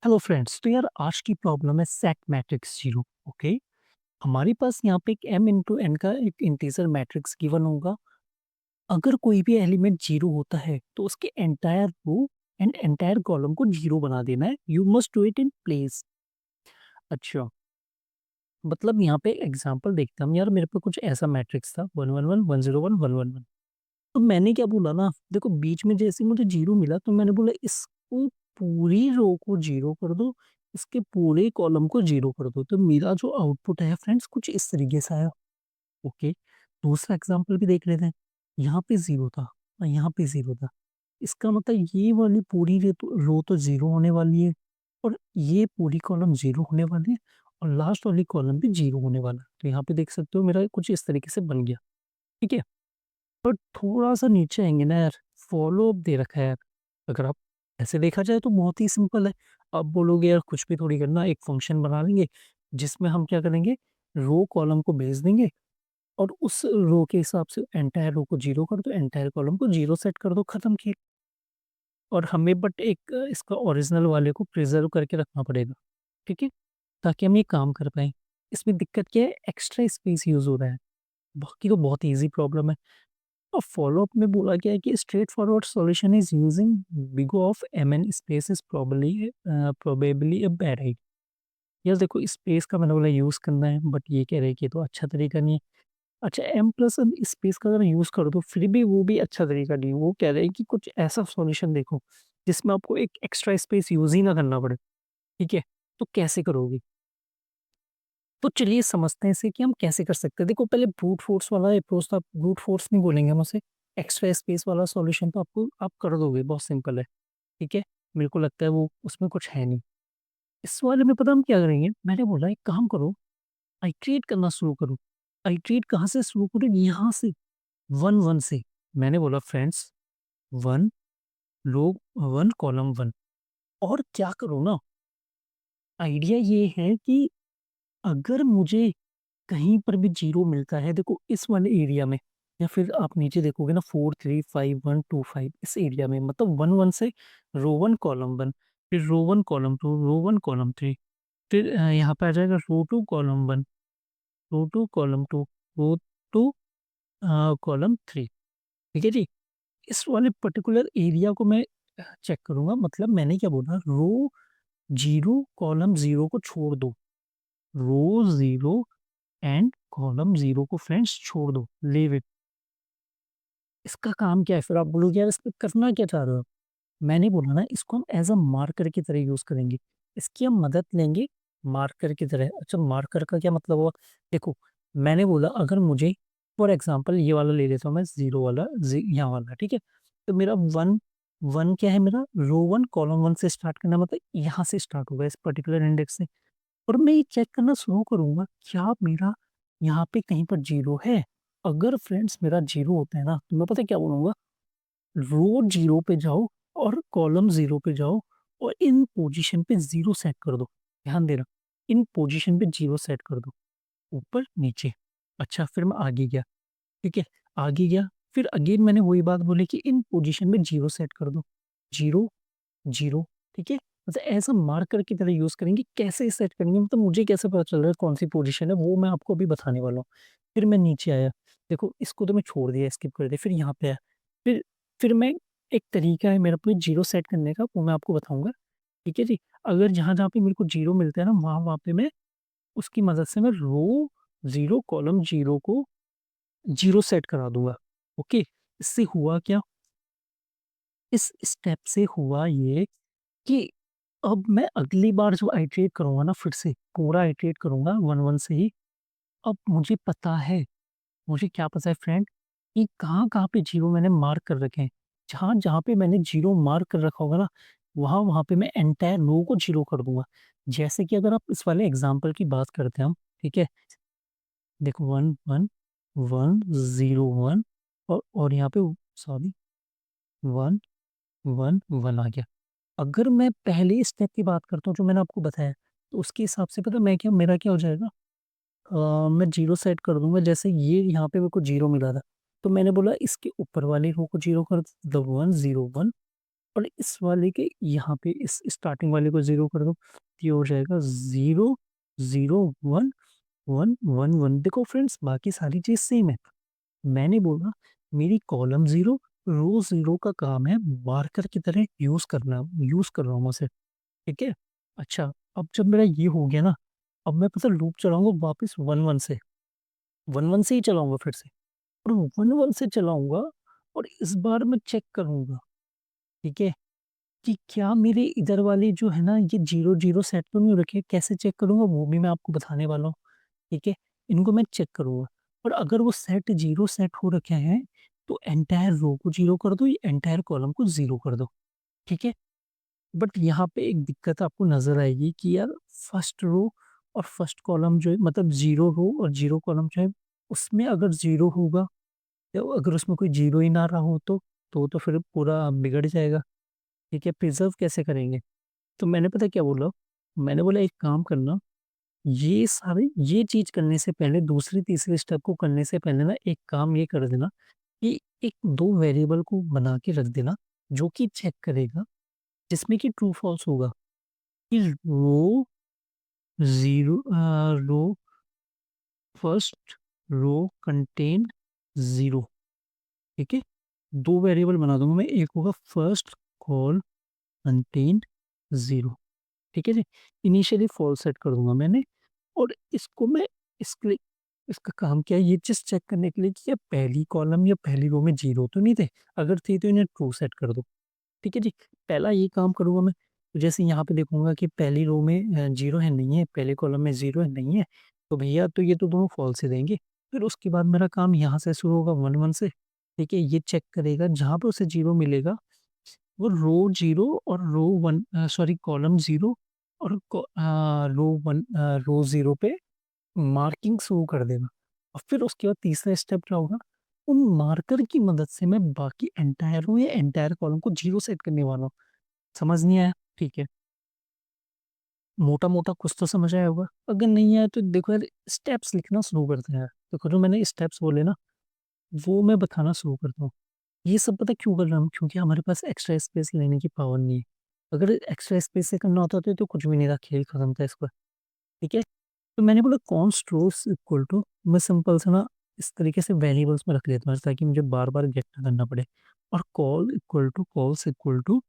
Hello friends. तो यार आज की प्रॉब्लम है सेट मैट्रिक्स जीरो। ओके, हमारे पास यहाँ पे एक m इंटू एन का एक इंटीजर मैट्रिक्स गिवन होगा। अगर कोई भी एलिमेंट जीरो होता है तो उसके entire row and entire column को जीरो बना देना है। You must do it in place. अच्छा, मतलब यहाँ पे एग्जांपल देखते हैं हम। यार मेरे पे कुछ ऐसा मैट्रिक्स था 1 1 1 1 0 1 1 1 1। तो मैंने क्या बोला ना, देखो बीच में जैसे मुझे जीरो मिला तो मैंने बोला इसको पूरी रो को जीरो कर दो, इसके पूरे कॉलम को जीरो कर दो। तो मेरा जो आउटपुट है फ्रेंड्स कुछ इस तरीके से आया। ओके, दूसरा एग्जांपल भी देख लेते हैं। यहाँ पे जीरो था और यहाँ पे जीरो था। इसका मतलब ये वाली पूरी रो तो जीरो होने वाली है, और ये पूरी कॉलम जीरो होने वाली है, और लास्ट वाली कॉलम भी जीरो होने वाला है। तो यहाँ पे देख सकते हो मेरा कुछ इस तरीके से बन गया। ठीक है, पर थोड़ा-सा नीचे आएँगे ना यार, फ़ॉलो-अप दे रखा है यार। अगर आप ऐसे देखा जाए तो बहुत ही सिंपल है। आप बोलोगे यार कुछ भी थोड़ी करना, एक फ़ंक्शन बना लेंगे जिसमें हम क्या करेंगे, रो कॉलम को भेज देंगे और उस रो के हिसाब से एंटायर रो को 0 कर दो, एंटायर कॉलम को 0 सेट कर दो, खत्म खेल। और हमें बट एक इसका ओरिजिनल वाले को प्रिज़र्व करके रखना पड़ेगा, ठीक है? ताकि हम ये काम कर पाएँ। इसमें दिक्कत क्या है, एक्स्ट्रा स्पेस यूज़ हो रहा है, बाकी तो बहुत ईज़ी प्रॉब्लम है। और फॉलोअप में बोला गया है कि straightforward solution is using big of M N space is probably a bad idea. यार देखो स्पेस का मैंने बोला यूज करना है, बट ये कह रहे हैं कि ये तो अच्छा तरीका नहीं है। अच्छा, एम प्लस स्पेस का अगर यूज कर दो फिर भी वो भी अच्छा तरीका नहीं है। वो कह रहे हैं कि कुछ ऐसा सॉल्यूशन देखो जिसमें आपको एक एक्स्ट्रा स्पेस यूज ही ना करना पड़े। ठीक है, तो कैसे करोगे? तो चलिए समझते हैं इसे कि हम कैसे कर सकते हैं। देखो पहले ब्रूट फोर्स वाला अप्रोच था, ब्रूट फोर्स नहीं बोलेंगे हम उसे, एक्स्ट्रा स्पेस वाला सॉल्यूशन तो आपको आप कर दोगे, बहुत सिंपल है। ठीक है, मेरे को लगता है वो उसमें कुछ है नहीं। इस वाले में पता हम क्या करेंगे, मैंने बोला एक काम करो, आइट्रेट करना शुरू करो। आइट्रेट कहाँ से शुरू करो, यहाँ से, वन वन से। मैंने बोला फ्रेंड्स, वन, लो, वन कॉलम वन। और क्या करो ना, आइडिया ये है कि अगर मुझे कहीं पर भी जीरो मिलता है, देखो इस वाले एरिया में, या फिर आप नीचे देखोगे ना 4 3 5 1 2 5, इस एरिया में मतलब 1 1 से रो 1 कॉलम 1, फिर रो 1 कॉलम 2, रो 1 कॉलम 3, फिर यहाँ पे आ जाएगा रो 2 कॉलम 1, रो 2 कॉलम 2, रो 2 कॉलम 3। ठीक है जी, इस वाले पर्टिकुलर एरिया को मैं चेक करूंगा। मतलब मैंने क्या बोला, रो जीरो कॉलम जीरो को छोड़ दो, रो जीरो एंड कॉलम जीरो को फ्रेंड्स छोड़ दो, लीव इट। इसका काम क्या है? फिर आप बोलोगे यार इसमें करना क्या चाह रहे हो आप? मैंने बोला ना, इसको हम एज़ अ मार्कर की तरह यूज़ करेंगे। इसकी हम मदद लेंगे मार्कर की तरह। अच्छा, मार्कर का क्या मतलब हुआ? देखो, मैंने बोला अगर मुझे फॉर एग्ज़ाम्पल ये वाला ले लेता हूँ मैं, 0 वाला, यहाँ वाला, ठीक है? तो मेरा 1 1 क्या है मेरा? रो 1 कॉलम 1 से स्टार्ट करना, मतलब यहाँ से स्टार्ट होगा इस पर्टिकुलर इंडेक्स से। और मैं ये चेक करना शुरू करूँगा, क्या मेरा यहाँ पे कहीं पर 0 है? अगर फ्रेंड्स मेरा 0 होता है ना, तो मैं पता है क्या बोलूँगा? रो 0 पे जाओ और कॉलम 0 पे जाओ और इन पोजीशन पे 0 सेट कर दो। ध्यान देना, इन पोजीशन पे 0 सेट कर दो, ऊपर नीचे। अच्छा, फिर मैं आगे गया, ठीक है? आगे गया, फिर अगेन मैंने वही बात बोली कि इन पोजीशन में 0 सेट कर दो। 0 0, ठीक है? मतलब ऐसा मार्कर की तरह यूज़ करेंगे। कैसे सेट करेंगे, मतलब मुझे कैसे पता चल रहा है कौन-सी पोज़ीशन है, वो मैं आपको अभी बताने वाला हूँ। फिर मैं नीचे आया, देखो इसको तो मैं छोड़ दिया, स्किप कर दिया, फिर यहाँ पे आया। फिर फिर मैं एक तरीका है मेरे पे 0 सेट करने का, वो मैं आपको बताऊँगा, ठीक है जी? अगर जहाँ-जहाँ पे मेरे को 0 मिलता है ना, वहाँ-वहाँ पे मैं उसकी मदद से मैं रो 0 कॉलम 0 को 0 सेट करा दूँगा। ओके? इससे हुआ क्या? इस स्टेप से हुआ ये कि अब मैं अगली बार जो आइट्रेट करूँगा ना, फिर से पूरा आइट्रेट करूँगा 1-1 से ही। अब मुझे पता है, मुझे क्या पता है फ्रेंड, कि कहाँ-कहाँ पे 0 मैंने मार्क कर रखे हैं। जहाँ-जहाँ पे मैंने 0 मार्क कर रखा होगा ना, वहाँ-वहाँ पे मैं एंटायर रो को 0 कर दूँगा। जैसे कि अगर आप इस वाले एग्ज़ाम्पल की बात करते हैं हम, ठीक है? देखो 1 1 1 0 1, और यहाँ पे सॉरी 1 1 1 आ गया। अगर मैं पहले स्टेप की बात करता हूँ जो मैंने आपको बताया, तो उसके हिसाब से पता है मैं क्या, मेरा क्या हो जाएगा? मैं 0 सेट कर दूँगा। जैसे ये यहाँ पे मेरे को 0 मिला था, तो मैंने बोला इसके ऊपर वाली रो को 0 कर दो, 1 0 1, और इस वाले के यहाँ पे इस स्टार्टिंग वाले को 0 कर दो, तो ये हो जाएगा 0, 0, 1, 1, 1, 1। देखो फ्रेंड्स बाकी सारी चीज़ सेम है। मैंने बोला मेरी कॉलम 0, रो 0 का काम है मार्कर की तरह यूज़ कर रहा हूँ मैं उसे, ठीक है? अच्छा, अब जब मेरा ये हो गया ना, अब मैं पता लूप चलाऊँगा वापस 1-1 से, 1-1 से ही चलाऊँगा फिर से, और 1-1 से चलाऊँगा और इस बार मैं चेक करूँगा, ठीक है? कि क्या मेरे इधर वाले जो है ना ये 0-0 सेट तो नहीं हो रखे हैं, कैसे चेक करूँगा वो भी मैं आपको बताने वाला हूँ, ठीक है? इनको मैं चेक करूँगा और अगर वो सेट 0 सेट हो रखे हैं, तो एंटायर रो को 0 कर दो, या एंटायर कॉलम को 0 कर दो, ठीक है? बट यहाँ पे एक दिक्कत आपको नज़र आएगी कि यार फर्स्ट रो और फर्स्ट कॉलम जो है मतलब 0 रो और 0 कॉलम जो है, उसमें अगर 0 होगा या अगर उसमें कोई 0 ही ना रहा हो तो फिर पूरा बिगड़ जाएगा, ठीक है? प्रिज़र्व कैसे करेंगे? तो मैंने पता है क्या बोला? मैंने बोला एक काम करना, ये चीज़ करने से पहले दूसरी तीसरे स्टेप को करने से पहले ना एक काम ये कर देना कि एक 2 वेरिएबल को बना के रख देना, जो कि चेक करेगा जिसमें कि ट्रू फॉल्स होगा कि रो फर्स्ट रो कंटेन 0, ठीक है? 2 वेरिएबल बना दूँगा मैं, एक होगा फर्स्ट कॉल कंटेन 0, ठीक है जी? इनिशियली फॉल्स सेट कर दूँगा मैंने और इसको मैं इसके लिए इसका काम क्या है ये चीज़ चेक करने के लिए कि क्या पहली कॉलम या पहली रो में 0 तो नहीं थे? अगर थे तो इन्हें ट्रू सेट कर दो। ठीक है जी, पहला ये काम करूँगा मैं, तो जैसे यहाँ पे देखूँगा कि पहली रो में 0 है, नहीं है, पहले कॉलम में 0 है, नहीं है, तो भैया तो ये तो दोनों फ़ॉल्स ही देंगे। फिर उसके बाद मेरा काम यहाँ से शुरू होगा 1-1 से, ठीक है? ये चेक करेगा जहाँ पे उसे 0 मिलेगा, वो रो 0 और सॉरी कॉलम 0 और रो 0 पे मार्किंग शुरू कर देना और फिर उसके बाद तीसरा स्टेप क्या होगा, उन मार्कर की मदद से मैं बाकी एंटायर रो या एंटायर कॉलम को 0 सेट करने वाला हूँ। समझ नहीं आया? ठीक है। मोटा-मोटा कुछ तो समझ आया होगा। अगर नहीं आया तो देखो यार स्टेप्स लिखना शुरू करते हैं। देखो जो मैंने स्टेप्स बोले ना, वो मैं बताना शुरू करता हूँ। ये सब पता है क्यों कर रहा हूँ? क्योंकि हमारे पास एक्स्ट्रा स्पेस लेने की पावर नहीं है। अगर एक्स्ट्रा स्पेस से करना होता तो कुछ भी नहीं था, खेल खत्म था इसका। ठीक है? तो मैंने बोला कॉन्स्ट रोज़ इक्वल टू, मैं सिंपल सा ना इस तरीके से वेरिएबल्स में रख लेता हूँ ताकि मुझे बार-बार गेट ना करना पड़े और कॉल्स इक्वल टू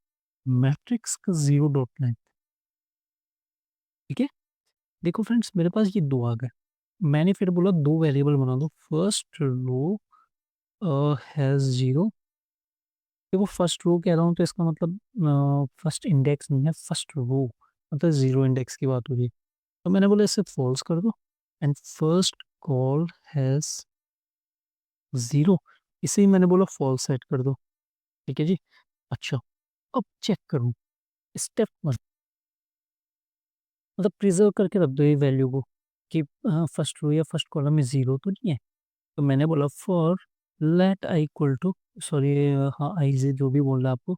मैट्रिक्स का 0 डॉट नाइन, ठीक है? देखो फ्रेंड्स मेरे पास ये 2 आ गए। मैंने फिर बोला 2 वेरिएबल बना दो, फर्स्ट रो हैज़ 0, देखो फर्स्ट रो कह रहा हूँ तो इसका मतलब फर्स्ट इंडेक्स नहीं है, फर्स्ट रो मतलब 0 इंडेक्स की बात हो रही है। तो मैंने बोला इसे फॉल्स कर दो एंड फर्स्ट कॉल हैज़ 0, इसे ही मैंने बोला फॉल्स सेट कर दो, ठीक है जी? अच्छा, अब चेक करूँ स्टेप 1, मतलब प्रिज़र्व करके रख दो ये वैल्यू को कि फर्स्ट रो या फर्स्ट कॉलम में 0 तो नहीं है। तो मैंने बोला for let I equal to, sorry हाँ, आई जे जो भी बोलना है आपको,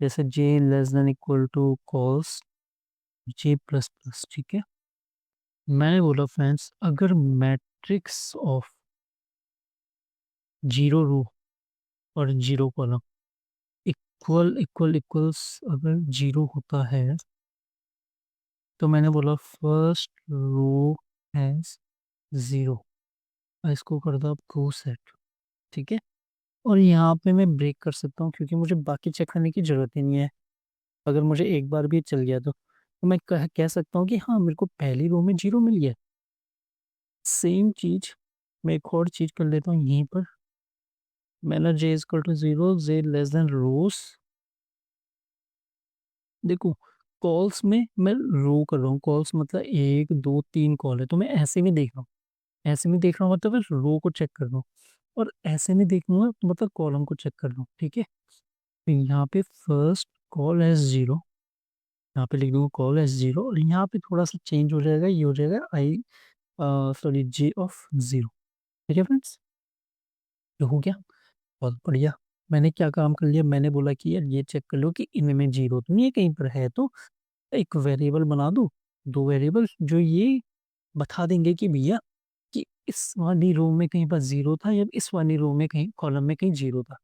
जैसे J less than equal to cols J plus plus, ठीक है? मैंने बोला फ्रेंड्स अगर मैट्रिक्स ऑफ 0 रो और 0 कॉलम इक्वल्स अगर 0 होता है, तो मैंने बोला फर्स्ट रो हैज़ 0, इसको कर दो आप ट्रू सेट, ठीक है? और यहाँ पे मैं ब्रेक कर सकता हूँ क्योंकि मुझे बाकी चेक करने की ज़रूरत ही नहीं है। अगर मुझे एक बार भी ये चल गया तो मैं कह सकता हूँ कि हाँ, मेरे को पहली रो में 0 मिल गया। सेम चीज़ मैं एक और चीज़ कर लेता हूँ यहीं पर, मैंने J is equal to 0, J less than rows, देखो कॉल्स में मैं रो कर रहा हूँ, कॉल्स मतलब 1, 2, 3 कॉल है, तो मैं ऐसे में देख रहा हूँ। ऐसे में देख रहा हूँ मतलब फिर रो को चेक कर रहा हूँ और ऐसे में देखूँगा तो मतलब कॉलम को चेक कर रहा हूँ, ठीक है? तो यहाँ पे फर्स्ट कॉल एज़ 0, यहाँ पे लिख दूँगा कॉल एज़ 0 और यहाँ पे थोड़ा-सा चेंज हो जाएगा, ये हो जाएगा सॉरी जे ऑफ 0, ठीक है फ्रेंड्स? ये हो गया, बहुत बढ़िया। मैंने क्या काम कर लिया, मैंने बोला कि यार ये चेक कर लो कि इनमें 0 तो नहीं है कहीं पर, है तो एक वेरिएबल बना दूँ, 2 वेरिएबल जो ये बता देंगे कि भैया कि इस वाली रो में कहीं पर 0 था या इस वाली रो में कहीं कॉलम में कहीं 0 था।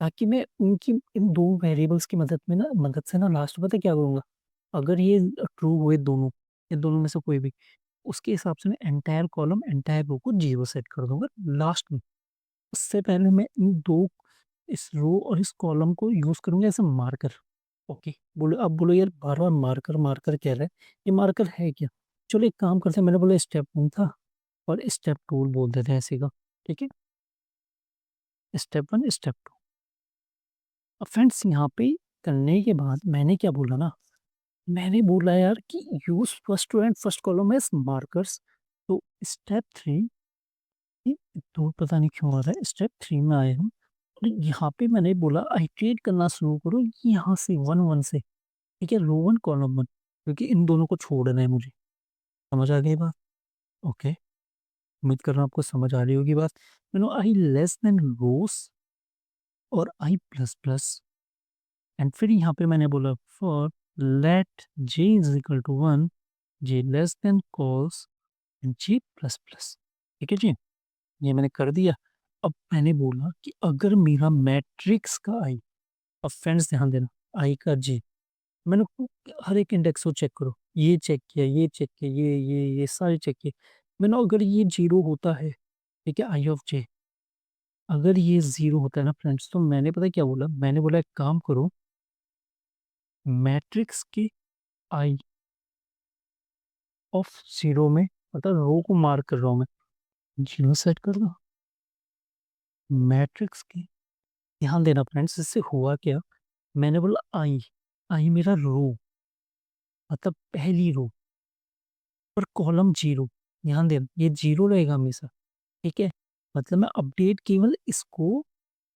ताकि मैं उनकी इन 2 वेरिएबल्स की मदद से ना लास्ट में पता है क्या करूँगा? अगर ये ट्रू हुए दोनों, ये दोनों में से कोई भी, उसके हिसाब से मैं एंटायर कॉलम, एंटायर रो को 0 सेट कर दूँगा लास्ट में। उससे पहले मैं इन 2 इस रो और इस कॉलम को यूज़ करूँगा एज़ अ मार्कर। ओके, बोलो अब बोलो यार बार-बार मार्कर, मार्कर कह रहा है, ये मार्कर है क्या? चलो एक काम करते हैं मैंने बोला स्टेप 1 था और स्टेप 2 बोल देते हैं ऐसे का, ठीक है? Step 1, step 2। अब फ्रेंड्स यहाँ पे करने के बाद मैंने क्या बोला ना, मैंने बोला यार कि use first row and first column as markers. तो स्टेप 3 ये 2 पता नहीं क्यों आ रहा है, स्टेप 3 में आए हम और यहाँ पे मैंने बोला आइट्रेट करना शुरू करो यहाँ से 1-1 से, ठीक है? रो 1 कॉलम 1 क्योंकि इन दोनों को छोड़ना है मुझे। समझ आ गई बात? ओके, उम्मीद कर रहा हूँ आपको समझ आ रही होगी बात। आई लेस देन रोज़ और आई प्लस प्लस एंड फिर यहाँ पे मैंने बोला for let j is equal to 1 j less than cols and j plus plus. ठीक है जी? ये मैंने कर दिया। अब मैंने बोला कि अगर मेरा मैट्रिक्स का आई, अब फ्रेंड्स ध्यान देना, आई का जे, मैंने हर एक इंडेक्स को चेक करो, ये चेक किया, ये चेक किया, ये सारे चेक किए। मैंने अगर ये 0 होता है, ठीक है, आई ऑफ जे, अगर ये 0 होता है ना फ्रेंड्स, तो मैंने पता है क्या बोला? मैंने बोला एक काम करो, मैट्रिक्स के आई ऑफ 0 में मतलब रो को मार्क कर रहा हूँ मैं, 0 सेट कर दो। मैट्रिक्स के ध्यान देना फ्रेंड्स, इससे हुआ क्या? मैंने बोला आई, आई मेरा रो मतलब पहली रो और कॉलम 0, ध्यान देना ये 0 रहेगा हमेशा, ठीक है? मतलब मैं अपडेट केवल इसको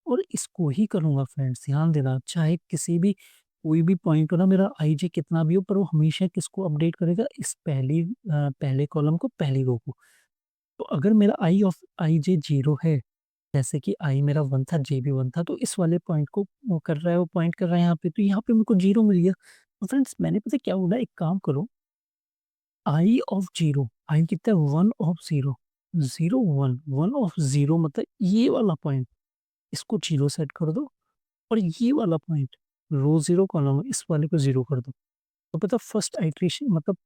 और इसको ही करूँगा फ्रेंड्स, ध्यान देना। चाहे किसी भी कोई भी पॉइंट हो ना मेरा आईजे कितना भी हो, पर वो हमेशा किसको अपडेट करेगा? इस पहले कॉलम को, पहली रो को। तो अगर मेरा आईजे 0 है, जैसे कि आई मेरा 1 था, जे भी 1 था, तो इस वाले पॉइंट को वो कर रहा है, वो पॉइंट कर रहा है यहाँ पे, तो यहाँ पे मेरे को 0 मिल गया। तो फ्रेंड्स मैंने पता है क्या बोला? एक काम करो, आई ऑफ 0, आई कितना है? 1 ऑफ 0, 0 1, 1 ऑफ 0 मतलब ये वाला पॉइंट, इसको 0 सेट कर दो और ये वाला पॉइंट रो 0 कॉलम इस वाले को 0 कर दो। तो पता फर्स्ट आइटरेशन मतलब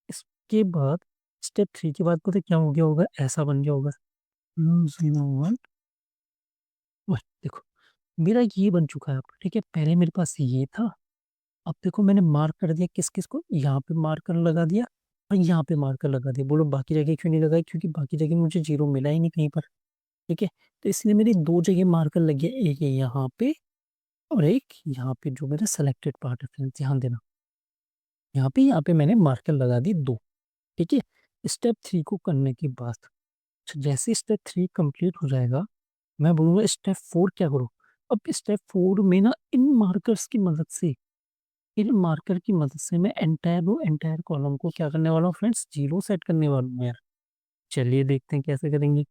इसके बाद स्टेप 3 के बाद पता है क्या हो गया होगा? ऐसा बन गया होगा 0 1 1 देखो, मेरा ये बन चुका है अब, ठीक है? पहले मेरे पास ये था, अब देखो मैंने मार्क कर दिया किस-किस को, यहाँ पे मार्कर लगा दिया और यहाँ पे मार्कर लगा दिया। बोलो बाकी जगह क्यों नहीं लगाई? क्योंकि बाकी जगह मुझे 0 मिला ही नहीं कहीं पर, ठीक है? तो इसलिए मेरी 2 जगह मार्कर लग गया, एक है यहाँ पे और एक यहाँ पे जो मेरा सिलेक्टेड पार्ट है फ्रेंड्स, ध्यान देना। यहाँ पे मैंने मार्कर लगा दी 2, ठीक है? स्टेप 3 को करने के बाद जैसे स्टेप 3 कंप्लीट हो जाएगा, मैं बोलूँगा स्टेप 4 क्या करो? अब स्टेप 4 में ना इन मार्कर की मदद से मैं एंटायर कॉलम को क्या करने वाला हूँ फ्रेंड्स? 0 सेट करने वाला हूँ यार। चलिए देखते हैं कैसे करेंगे।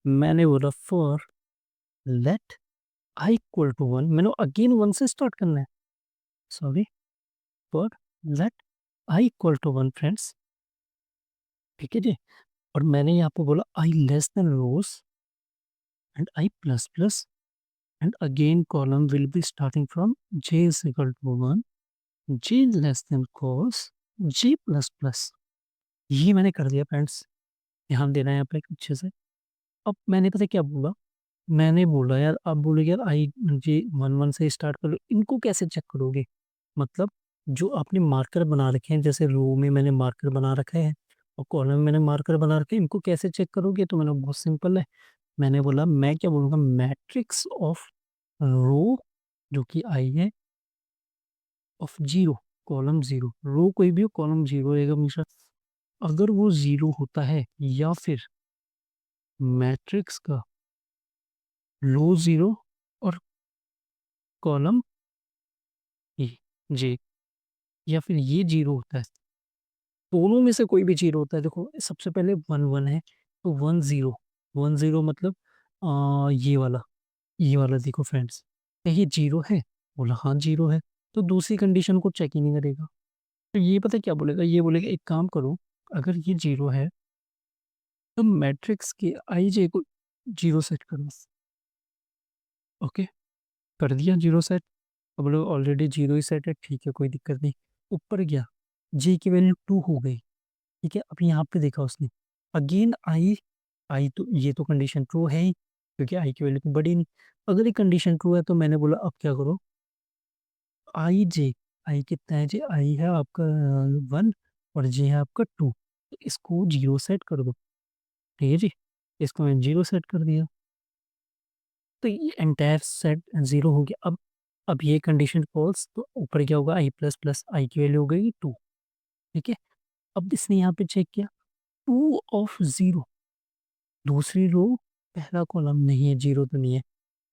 मैंने बोला for let I equal to 1, मैंने अगेन 1 से स्टार्ट करना है। Sorry, for let I equal to 1 friends, ठीक है जी? और मैंने यहाँ पे बोला I less than rows and I plus plus and again column will be starting from j is equal to 1, j less than cols j plus plus. ये मैंने कर दिया फ्रेंड्स, ध्यान देना है यहाँ पे अच्छे से। अब मैंने पता है क्या बोला? मैंने बोला यार आप बोलोगे यार आई जे 1-1 से स्टार्ट करो, इनको कैसे चेक करोगे? मतलब जो आपने मार्कर बना रखे हैं, जैसे रो में मैंने मार्कर बना रखा है और कॉलम में मैंने मार्कर बना रखे हैं, इनको कैसे चेक करोगे? तो मैंने बहुत सिंपल है, मैंने बोला मैं क्या बोलूँगा मैट्रिक्स ऑफ रो जो कि आई है ऑफ 0 कॉलम 0, रो कोई भी हो कॉलम 0 रहेगा हमेशा। अगर वो 0 होता है या फिर मैट्रिक्स का रो 0 और कॉलम ये जे या फिर ये 0 होता है, दोनों में से कोई भी 0 होता है। देखो सबसे पहले 1-1 है, तो 1-0, 1-0 मतलब ये वाला देखो फ्रेंड्स, क्या ये 0 है? बोला हाँ 0 है, तो दूसरी कंडीशन को चेक ही नहीं करेगा। तो ये पता है क्या बोलेगा? ये बोलेगा एक काम करो, अगर ये 0 है, तो मैट्रिक्स के आईजे को 0 सेट करो। ओके? कर दिया 0 सेट। अब लोग ऑलरेडी 0 ही सेट है, ठीक है, कोई दिक्कत नहीं। ऊपर गया, j की वैल्यू 2 हो गई, ठीक है। अब यहाँ पे देखा उसने, अगेन आई तो ये तो कंडीशन ट्रू है ही, क्योंकि आई की वैल्यू तो बढ़ी नहीं। अगर ये कंडीशन ट्रू है तो मैंने बोला अब क्या करो, आई जे, आई कितना है जी, आई है आपका 1 और जे है आपका 2, तो इसको 0 सेट कर दो, ठीक है जी। इसको मैंने 0 सेट कर दिया, तो ये एंटायर सेट 0 हो गया। अब ये कंडीशन फॉल्स, तो ऊपर क्या होगा, आई प्लस प्लस आई की वैल्यू हो गई 2, ठीक है। अब इसने यहाँ पे चेक किया, 2 ऑफ 0, दूसरी रो पहला कॉलम नहीं है, 0 तो नहीं है,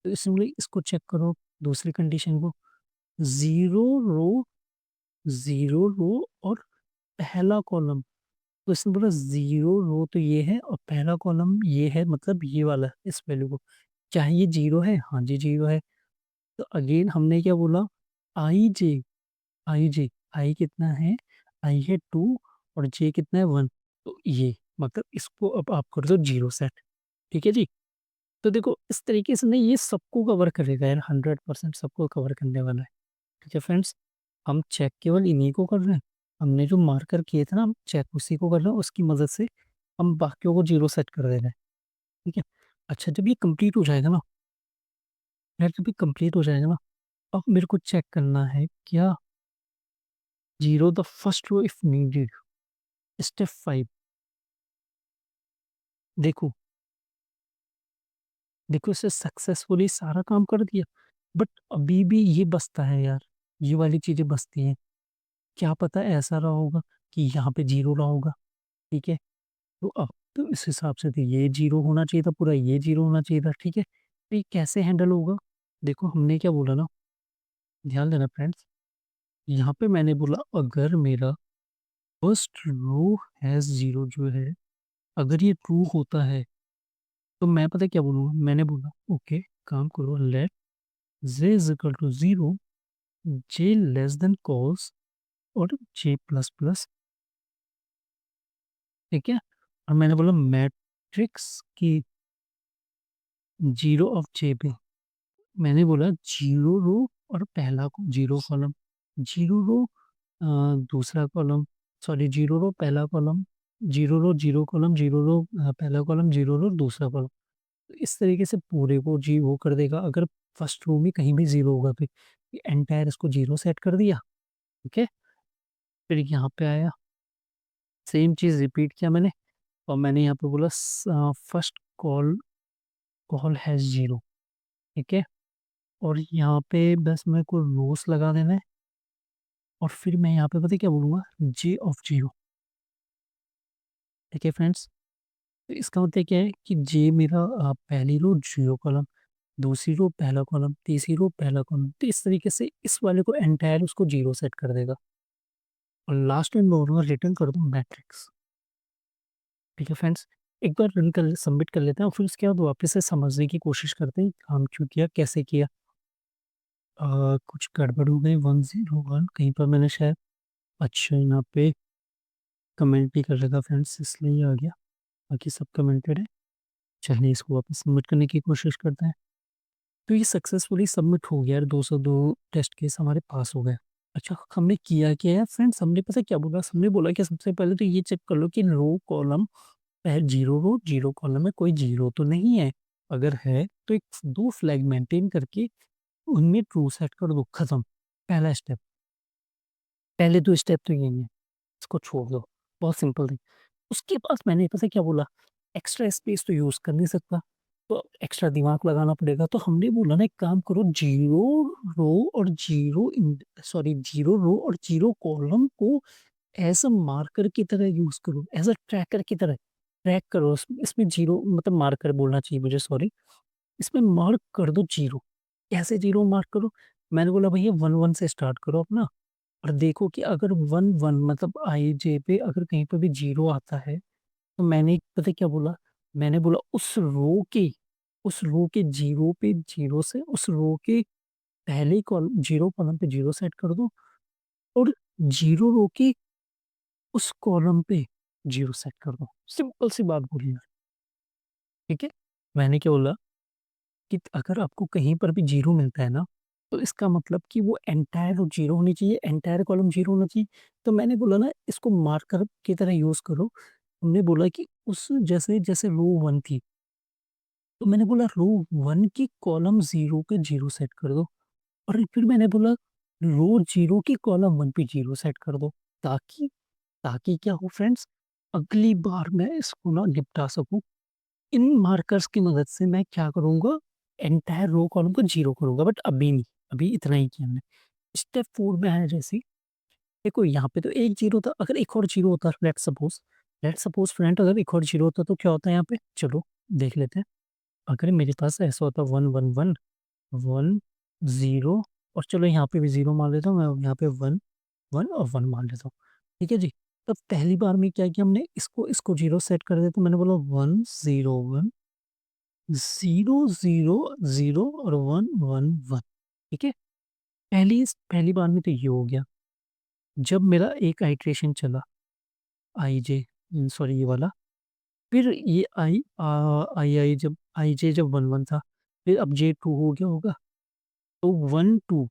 तो इसने बोला इसको चेक करो, दूसरी कंडीशन को, 0 रो, 0 रो और पहला कॉलम, तो इसने बोला 0 रो तो ये है और पहला कॉलम ये है, मतलब ये वाला इस वैल्यू को, क्या ये 0 है, हाँ जी 0 है। तो अगेन हमने क्या बोला, आई जे, आई जे, आई कितना है, आई है 2 और जे कितना है 1, तो ये मतलब इसको अब आप कर दो 0 सेट, ठीक है जी। तो देखो इस तरीके से नहीं, ये सबको कवर करेगा यार, 100% सबको कवर करने वाला है, ठीक है फ्रेंड्स। हम चेक केवल इन्हीं को कर रहे हैं, हमने जो मार्कर किए थे ना, हम चेक उसी को कर रहे हैं, उसकी मदद से हम बाकियों को 0 सेट कर दे रहे हैं, ठीक है। अच्छा जब ये कंप्लीट हो जाएगा ना, यार जब ये कंप्लीट हो जाएगा ना, अब मेरे को चेक करना है क्या, 0 the first row if needed, step 5। देखो, देखो इससे सक्सेसफुली सारा काम कर दिया, बट अभी भी ये बचता है यार, ये वाली चीजें बचती हैं। क्या पता ऐसा रहा होगा कि यहाँ पे 0 रहा होगा, ठीक है। तो अब तो इस हिसाब से तो ये 0 होना चाहिए था, पूरा ये 0 होना चाहिए था, ठीक है। तो ये कैसे हैंडल होगा, देखो हमने क्या बोला ना, ध्यान देना फ्रेंड्स, यहाँ पे मैंने बोला अगर मेरा फर्स्ट रो हैज 0 जो है, अगर ये ट्रू होता है, तो मैं पता है क्या बोलूँगा, मैंने बोला ओके, काम करो, let J is equal to 0, J less than cols और जे प्लस प्लस, ठीक है। और मैंने बोला मैट्रिक्स की 0 ऑफ जे पे, मैंने बोला 0 रो और पहला 0 कॉलम, 0 रो दूसरा कॉलम, सॉरी 0 रो पहला कॉलम, 0 रो 0 कॉलम, 0 रो पहला कॉलम, 0 रो दूसरा कॉलम। तो इस तरीके से पूरे को जी वो कर देगा, अगर फर्स्ट रो में कहीं भी 0 होगा तो एंटायर इसको 0 सेट कर दिया, ठीक है। फिर यहाँ पे आया, सेम चीज़ रिपीट किया मैंने, और मैंने यहाँ पे बोला फर्स्ट कॉल, कॉल हैज 0, ठीक है। और यहाँ पे बस मेरे को रोस लगा देना है, और फिर मैं यहाँ पे पता है क्या बोलूँगा, जे ऑफ 0, ठीक है फ्रेंड्स। तो इसका मतलब क्या है कि जे मेरा पहली रो 0 कॉलम, दूसरी रो पहला कॉलम, तीसरी रो पहला कॉलम, तो इस तरीके से इस वाले को एंटायर उसको 0 सेट कर देगा, और लास्ट में बोलूँगा रिटर्न कर दो मैट्रिक्स, ठीक है फ्रेंड्स। एक बार रन कर सबमिट कर लेते हैं, और फिर उसके बाद वापस से समझने की कोशिश करते हैं काम क्यों किया, कैसे किया। कुछ गड़बड़ हो गई, 101 कहीं पर मैंने शायद, अच्छा यहाँ पे कमेंट भी कर रखा फ्रेंड्स, इसलिए ये आ गया, बाकी सब कमेंटेड है। चलिए इसको वापस सबमिट करने की कोशिश करते हैं। तो ये सक्सेसफुली सबमिट हो गया, 202 टेस्ट केस हमारे पास हो गए। अच्छा हमने किया क्या है फ्रेंड्स, हमने पता है क्या बोला, हमने बोला कि सबसे पहले तो ये चेक कर लो कि रो कॉलम, पहले 0 रो 0 कॉलम में कोई 0 तो नहीं है, अगर है तो एक दो फ्लैग मेंटेन करके उनमें ट्रू सेट कर दो, खत्म, पहला स्टेप। पहले 2 स्टेप तो यही है, इसको छोड़ दो, बहुत सिंपल थी। उसके बाद मैंने पता है क्या बोला, एक्स्ट्रा स्पेस तो यूज़ कर नहीं सकता, तो एक्स्ट्रा दिमाग लगाना पड़ेगा। तो हमने बोला ना एक काम करो, 0 रो और 0 सॉरी 0 रो और 0 कॉलम को एज़ अ मार्कर की तरह यूज़ करो, एज़ अ ट्रैकर की तरह ट्रैक करो। इसमें 0 मतलब मार्कर बोलना चाहिए मुझे, सॉरी। इसमें मार्क कर दो 0। कैसे 0 मार्क करो? मैंने बोला भैया 1-1 से स्टार्ट करो अपना, और देखो कि अगर 1-1 मतलब आईजे पे अगर कहीं पे भी 0 आता है, तो मैंने पता है क्या बोला? मैंने बोला उस रो के 0 पे 0 से उस रो के पहले कॉल 0 कॉलम पे 0 सेट कर दो, और 0 रो के उस कॉलम पे 0 सेट कर दो। सिंपल सी बात बोली है, ठीक है? मैंने क्या बोला कि अगर आपको कहीं पर भी 0 मिलता है ना, तो इसका मतलब कि वो एंटायर रो ज़ीरो होनी चाहिए, एंटायर कॉलम ज़ीरो होना चाहिए। तो मैंने बोला ना इसको मार्कर की तरह यूज़ करो। हमने बोला कि उस जैसे जैसे रो 1 थी, तो मैंने बोला रो 1 की कॉलम 0 पे 0 सेट कर दो और फिर मैंने बोला रो 0 की कॉलम 1 पे 0 सेट कर दो। ताकि ताकि क्या हो फ्रेंड्स, अगली बार मैं इसको ना निपटा सकूँ। इन मार्कर्स की मदद से मैं क्या करूँगा, एंटायर रो कॉलम को 0 करूँगा, बट अभी नहीं, अभी इतना ही किया हमने। स्टेप 4 में आया जैसे ही, देखो यहाँ पे तो एक 0 था, अगर एक और 0 होता, लेट्स सपोज़ फ्रेंड, अगर एक और 0 होता तो क्या होता यहाँ पे? चलो देख लेते हैं। अगर मेरे पास ऐसा होता 1 1 1 1 0 और चलो यहाँ पे भी 0 मान लेता हूँ, मैं यहाँ पे 1 1 और 1 मान लेता हूँ। ठीक है जी? तब पहली बार में क्या किया हमने, इसको 0 सेट कर दिया, तो मैंने बोला 1 0 1 0 0 0 और 1 1 1। ठीक है? पहली बार में तो ये हो गया। जब मेरा एक आइट्रेशन चला, आईजे सॉरी ये वाला, फिर ये आईजे जब 1 1 था, फिर अब जे 2 हो गया होगा, तो 1 2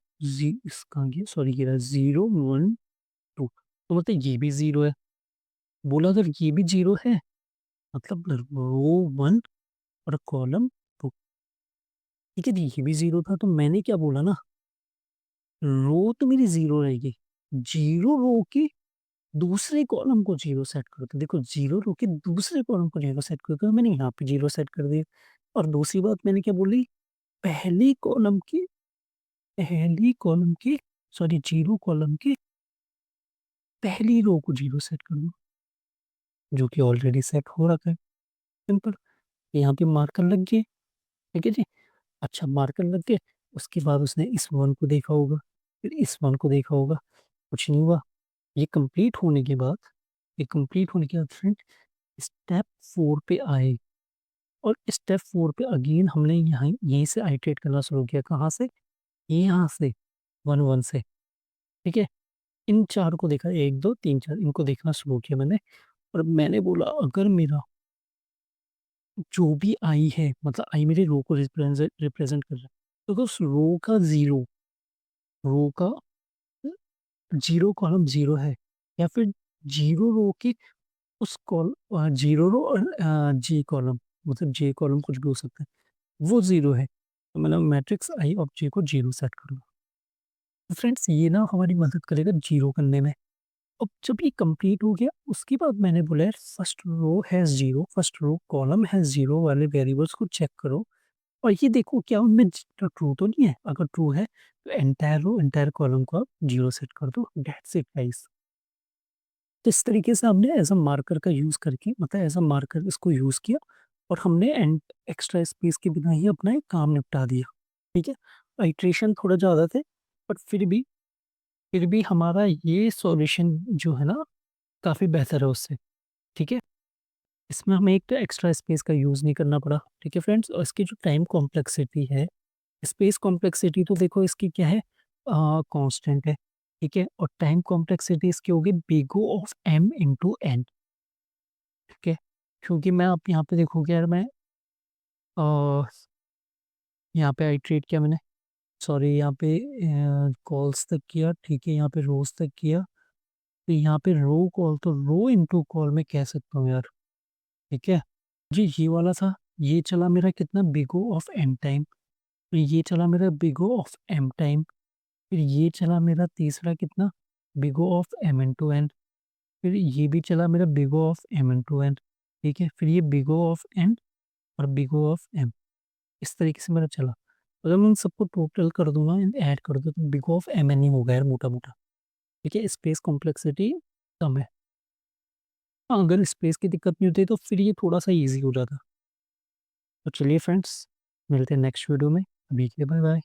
इसका ये सॉरी ये रहा 0 1 2, तो मतलब ये भी 0 है। बोला अगर ये भी 0 है, मतलब रो 1 और कॉलम 2, ठीक है जी, ये भी 0 था, तो मैंने क्या बोला ना, रो तो मेरी 0 रहेगी। 0 रो के दूसरे कॉलम को 0 सेट करो, तो देखो 0 रो के दूसरे कॉलम को 0 सेट करो, तो मैंने यहाँ पे 0 सेट कर दिया। और दूसरी बात मैंने क्या बोली, पहली कॉलम की पहली कॉलम की सॉरी 0 कॉलम की पहली रो को 0 सेट कर दो, जो कि ऑलरेडी सेट हो रखा है, सिंपल। यहाँ पे मार्कर लग गए, ठीक है जी। अच्छा मार्कर लग गए, उसके बाद उसने इस 1 को देखा होगा, फिर इस 1 को देखा होगा, कुछ नहीं हुआ। ये कंप्लीट होने के बाद ये कंप्लीट होने के बाद फ्रेंड स्टेप 4 पे आए, और स्टेप 4 पे अगेन हमने यहाँ यहीं से आइटरेट करना शुरू किया, कहाँ से? यहाँ से 1 1 से, ठीक है? इन 4 को देखा, 1 2 3 4 इनको देखना शुरू किया मैंने, और मैंने बोला अगर मेरा जो भी आई है, मतलब आई मेरे रो को रिप्रेजेंट कर रहा है, तो अगर उस रो का 0 कॉलम 0 है, या फिर 0 रो की उस 0 रो और जे कॉलम, मतलब जे कॉलम कुछ भी हो सकता है, वो 0 है, तो मतलब मैट्रिक्स आई ऑफ जे को 0 सेट कर लो। तो फ्रेंड्स ये ना हमारी मदद करेगा 0 करने में। अब जब ये कंप्लीट हो गया, उसके बाद मैंने बोला यार फर्स्ट रो कॉलम हैज़ 0 वाले वेरिएबल्स को चेक करो और ये देखो क्या उनमें ट्रू तो नहीं है? अगर ट्रू है तो एंटायर कॉलम को आप 0 सेट कर दो, दैट्स इट गाइस। तो इस तरीके से हमने एज़ अ मार्कर का यूज़ करके, मतलब एज़ अ मार्कर इसको यूज़ किया, और हमने एक्स्ट्रा स्पेस के बिना ही अपना एक काम निपटा दिया, ठीक है? आइटरेशन थोड़ा ज़्यादा थे, बट फिर भी हमारा ये सॉल्यूशन जो है ना, काफ़ी बेहतर है उससे, ठीक है? इसमें हमें एक तो एक्स्ट्रा स्पेस का यूज़ नहीं करना पड़ा, ठीक है फ्रेंड्स? और इसकी जो टाइम कॉम्प्लेक्सिटी है, स्पेस कॉम्प्लेक्सिटी तो देखो इसकी क्या है, कांस्टेंट है, ठीक है? और टाइम कॉम्प्लेक्सिटी इसकी होगी big O of m into n, ठीक है? क्योंकि मैं आप यहाँ पे देखोगे यार, मैं अ, यहाँ पे आइट्रेट किया मैंने, सॉरी यहाँ पे कॉल्स तक किया, ठीक है? यहाँ पे रोज़ तक किया, तो यहाँ पे रो कॉल तो रो इंटू कॉल मैं कह सकता हूँ यार, ठीक है? जी, ये वाला था, ये चला मेरा कितना, big O of m time, फिर ये चला मेरा big O of m time, फिर ये चला मेरा तीसरा कितना, big O of m into n, फिर ये भी चला मेरा big O of m into n, ठीक है? फिर ये बिग O ऑफ n और बिग O ऑफ m, इस तरीके से मेरा चला। अगर मैं उन सबको टोटल कर दूँगा, ऐड कर दूँ, तो बिग O ऑफ mn ही होगा यार मोटा-मोटा, ठीक है? स्पेस कॉम्प्लेक्सिटी कम है। हाँ, अगर स्पेस की दिक्कत नहीं होती तो फिर ये थोड़ा-सा ईज़ी हो जाता। तो चलिए फ्रेंड्स, मिलते हैं नेक्स्ट वीडियो में, अभी के लिए बाय-बाय।